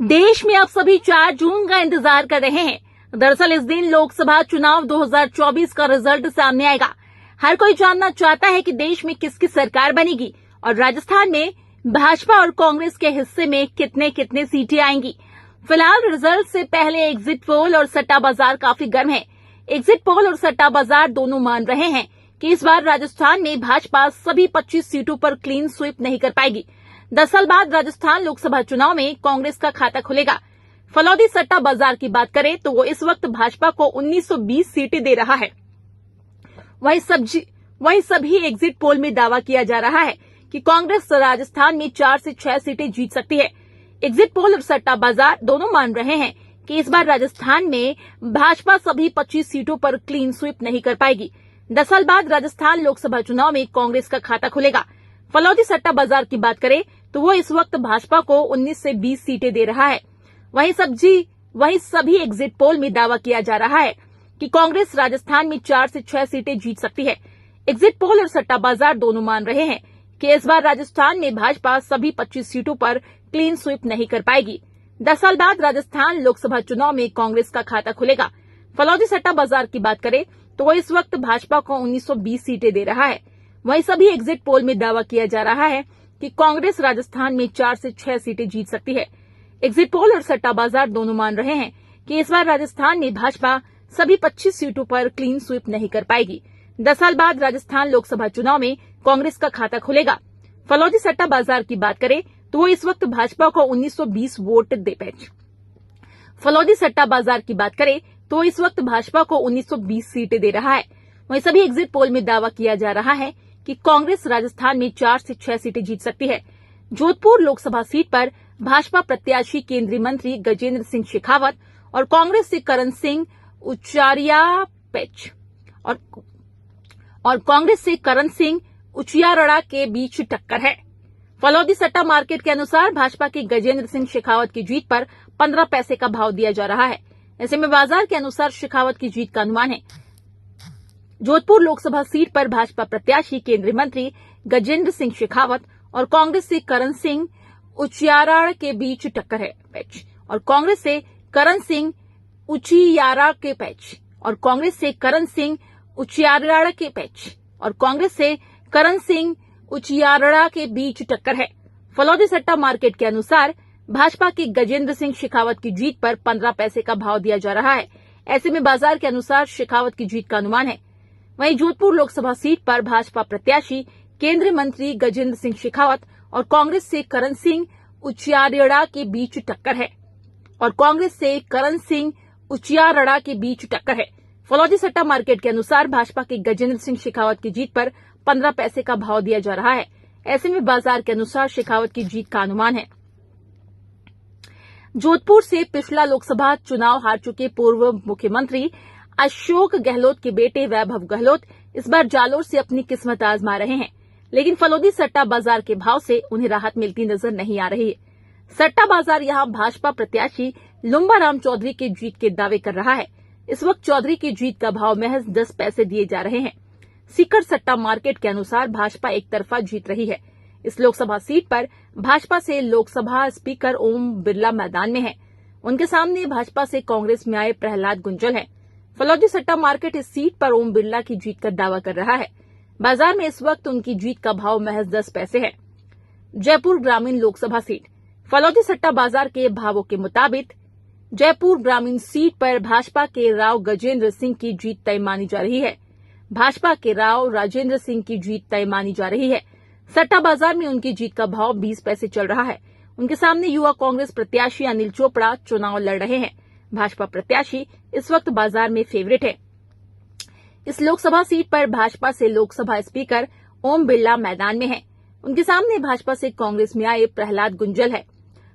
देश में अब सभी 4 जून का इंतजार कर रहे हैं। दरअसल इस दिन लोकसभा चुनाव 2024 का रिजल्ट सामने आएगा। हर कोई जानना चाहता है कि देश में किसकी सरकार बनेगी और राजस्थान में भाजपा और कांग्रेस के हिस्से में कितने कितने सीटें आएंगी। फिलहाल रिजल्ट से पहले एग्जिट पोल और सट्टा बाजार काफी गर्म है। एग्जिट पोल और सट्टा बाजार दोनों मान रहे हैं कि इस बार राजस्थान में भाजपा सभी 25 सीटों पर क्लीन स्वीप नहीं कर पाएगी। 10 साल बाद राजस्थान लोकसभा चुनाव में कांग्रेस का खाता खुलेगा। फलौदी सट्टा बाजार की बात करें तो वो इस वक्त भाजपा को 1920 सीटें दे रहा है। वहीं सभी एग्जिट पोल में दावा किया जा रहा है कि कांग्रेस राजस्थान में 4 से 6 सीटें जीत सकती है। एग्जिट पोल और सट्टा बाजार दोनों मान रहे हैं कि इस बार राजस्थान में भाजपा सभी 25 सीटों पर क्लीन स्वीप नहीं कर पाएगी। 10 साल बाद राजस्थान लोकसभा चुनाव में कांग्रेस का खाता खुलेगा। फलौदी सट्टा बाजार की बात करें तो वो इस वक्त भाजपा को 19 से 20 सीटें दे रहा है। वहीं सभी एग्जिट पोल में दावा किया जा रहा है कि कांग्रेस राजस्थान में 4 से 6 सीटें जीत सकती है। एग्जिट पोल और सट्टा बाजार दोनों मान रहे हैं कि इस बार राजस्थान में भाजपा सभी 25 सीटों पर क्लीन स्वीप नहीं कर पाएगी। 10 साल बाद राजस्थान लोकसभा चुनाव में कांग्रेस का खाता खुलेगा। फलौदी सट्टा बाजार की बात करें तो वो इस वक्त भाजपा को 1920 सीटें दे रहा है। वहीं सभी एग्जिट पोल में दावा किया जा रहा है कि कांग्रेस राजस्थान में 4 से 6 सीटें जीत सकती है। एग्जिट पोल और सट्टा बाजार दोनों मान रहे हैं कि इस बार राजस्थान में भाजपा सभी 25 सीटों पर क्लीन स्वीप नहीं कर पाएगी। 10 साल बाद राजस्थान लोकसभा चुनाव में कांग्रेस का खाता खुलेगा। फलौदी सट्टा बाजार की बात करें तो वो इस वक्त भाजपा को 1920 वोट दे फलौदी सट्टा बाजार की बात करें तो इस वक्त भाजपा को 1920 सीटें दे रहा है। वहीं सभी एग्जिट पोल में दावा किया जा रहा है कि कांग्रेस राजस्थान में 4 से 6 सीटें जीत सकती है। जोधपुर लोकसभा सीट पर भाजपा प्रत्याशी केंद्रीय मंत्री गजेंद्र सिंह शेखावत और कांग्रेस से करण सिंह उचियारड़ा के बीच टक्कर है। फलौदी सट्टा मार्केट के अनुसार भाजपा के गजेंद्र सिंह शेखावत की जीत पर 15 पैसे का भाव दिया जा रहा है। ऐसे में बाजार के अनुसार शेखावत की जीत का अनुमान है। जोधपुर लोकसभा सीट पर भाजपा प्रत्याशी केंद्रीय मंत्री गजेंद्र सिंह शेखावत और कांग्रेस से करण सिंह उचियारड़ा के बीच टक्कर है। और कांग्रेस से करण सिंह उचियारड़ा के बीच टक्कर है। फलौदी सट्टा मार्केट के अनुसार भाजपा के गजेंद्र सिंह शेखावत की जीत पर 15 पैसे का भाव दिया जा रहा है। ऐसे में बाजार के अनुसार शेखावत की जीत का अनुमान है। वहीं जोधपुर लोकसभा सीट पर भाजपा प्रत्याशी केंद्रीय मंत्री गजेंद्र सिंह शेखावत और कांग्रेस से करण सिंह उचियारड़ा के बीच टक्कर है। फलौदी सट्टा मार्केट के अनुसार भाजपा के गजेंद्र सिंह शेखावत की जीत पर 15 पैसे का भाव दिया जा रहा है। ऐसे में बाजार के अनुसार शेखावत की जीत का अनुमान है। जोधपुर से पिछला लोकसभा चुनाव हार चुके पूर्व मुख्यमंत्री अशोक गहलोत के बेटे वैभव गहलोत इस बार जालोर से अपनी किस्मत आजमा रहे हैं, लेकिन फलौदी सट्टा बाजार के भाव से उन्हें राहत मिलती नजर नहीं आ रही है। सट्टा बाजार यहां भाजपा प्रत्याशी लुम्बाराम चौधरी के जीत के दावे कर रहा है। इस वक्त चौधरी की जीत का भाव महज 10 पैसे दिए जा रहे हैं। सीकर सट्टा मार्केट के अनुसार भाजपा एक तरफा जीत रही है। इस लोकसभा सीट पर भाजपा से लोकसभा स्पीकर ओम बिरला मैदान में है। उनके सामने भाजपा से कांग्रेस में आए प्रहलाद गुंजल हैं। फलौदी सट्टा मार्केट इस सीट पर ओम बिरला की जीत का दावा कर रहा है। बाजार में इस वक्त उनकी जीत का भाव महज 10 पैसे है। जयपुर ग्रामीण लोकसभा सीट फलौदी सट्टा बाजार के भावों के मुताबिक जयपुर ग्रामीण सीट पर भाजपा के राव गजेंद्र सिंह की जीत तय मानी जा रही है। सट्टा बाजार में उनकी जीत का भाव 20 पैसे चल रहा है। उनके सामने युवा कांग्रेस प्रत्याशी अनिल चोपड़ा चुनाव लड़ रहे हैं। भाजपा प्रत्याशी इस वक्त बाजार में फेवरेट है। इस लोकसभा सीट पर भाजपा से लोकसभा स्पीकर ओम बिरला मैदान में है। उनके सामने भाजपा से कांग्रेस में आए प्रहलाद गुंजल है।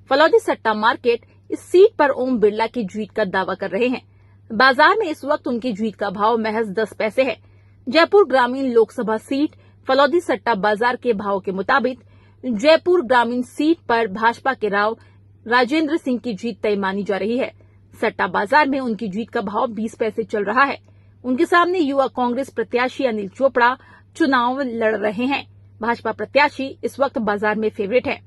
फलौदी सट्टा मार्केट इस सीट पर ओम बिरला की जीत का दावा कर रहे हैं। बाजार में इस वक्त उनकी जीत का भाव महज 10 पैसे है। जयपुर ग्रामीण लोकसभा सीट फलौदी सट्टा बाजार के भाव के मुताबिक जयपुर ग्रामीण सीट पर भाजपा के राव राजेंद्र सिंह की जीत तय मानी जा रही है। सट्टा बाजार में उनकी जीत का भाव 20 पैसे चल रहा है। उनके सामने युवा कांग्रेस प्रत्याशी अनिल चोपड़ा चुनाव लड़ रहे हैं। भाजपा प्रत्याशी इस वक्त बाजार में फेवरेट है।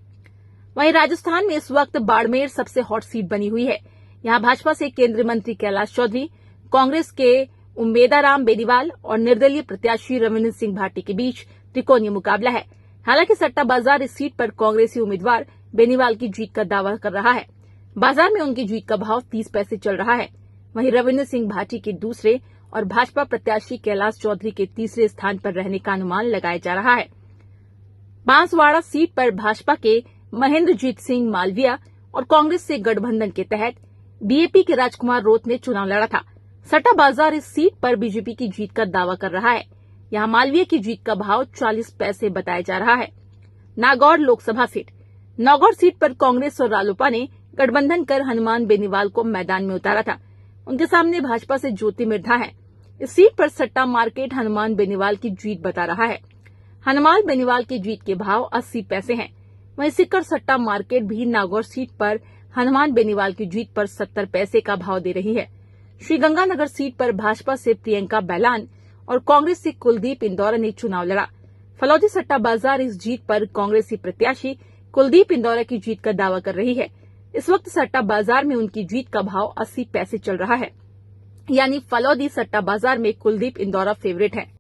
वहीं राजस्थान में इस वक्त बाड़मेर सबसे हॉट सीट बनी हुई है। यहाँ भाजपा से केंद्रीय मंत्री कैलाश चौधरी, कांग्रेस के उम्मेदाराम बेनीवाल और निर्दलीय प्रत्याशी रविंद्र सिंह भाटी के बीच त्रिकोणीय मुकाबला है। हालांकि सट्टा बाजार इस सीट पर कांग्रेसी उम्मीदवार बेनीवाल की जीत का दावा कर रहा है। बाजार में उनकी जीत का भाव 30 पैसे चल रहा है। वहीं रविंद्र सिंह भाटी के दूसरे और भाजपा प्रत्याशी कैलाश चौधरी के तीसरे स्थान पर रहने का अनुमान लगाया जा रहा है। बांसवाड़ा सीट पर भाजपा के महेंद्रजीत सिंह मालविया और कांग्रेस से गठबंधन के तहत बीएपी के राजकुमार रोत ने चुनाव लड़ा था। सट्टा बाजार इस सीट पर बीजेपी की जीत का दावा कर रहा है। यहां मालवीय की जीत का भाव 40 पैसे बताया जा रहा है। नागौर लोकसभा सीट। नागौर सीट पर कांग्रेस और रालोपा ने गठबंधन कर हनुमान बेनीवाल को मैदान में उतारा था। उनके सामने भाजपा से ज्योति मिर्धा है। इस सीट पर सट्टा मार्केट हनुमान बेनीवाल की जीत बता रहा है। हनुमान बेनीवाल की जीत के भाव 80 पैसे हैं। वहीं सिक्कर सट्टा मार्केट भी नागौर सीट पर हनुमान बेनीवाल की जीत पर 70 पैसे का भाव दे रही है। श्रीगंगानगर सीट पर भाजपा से प्रियंका बैलान और कांग्रेस से कुलदीप इंदौरा ने चुनाव लड़ा। फलौदी सट्टा बाजार इस जीत पर कांग्रेसी प्रत्याशी कुलदीप इंदौरा की जीत का दावा कर रही है। इस वक्त सट्टा बाजार में उनकी जीत का भाव 80 पैसे चल रहा है। यानी फलौदी सट्टा बाजार में कुलदीप इंदौरा फेवरेट है।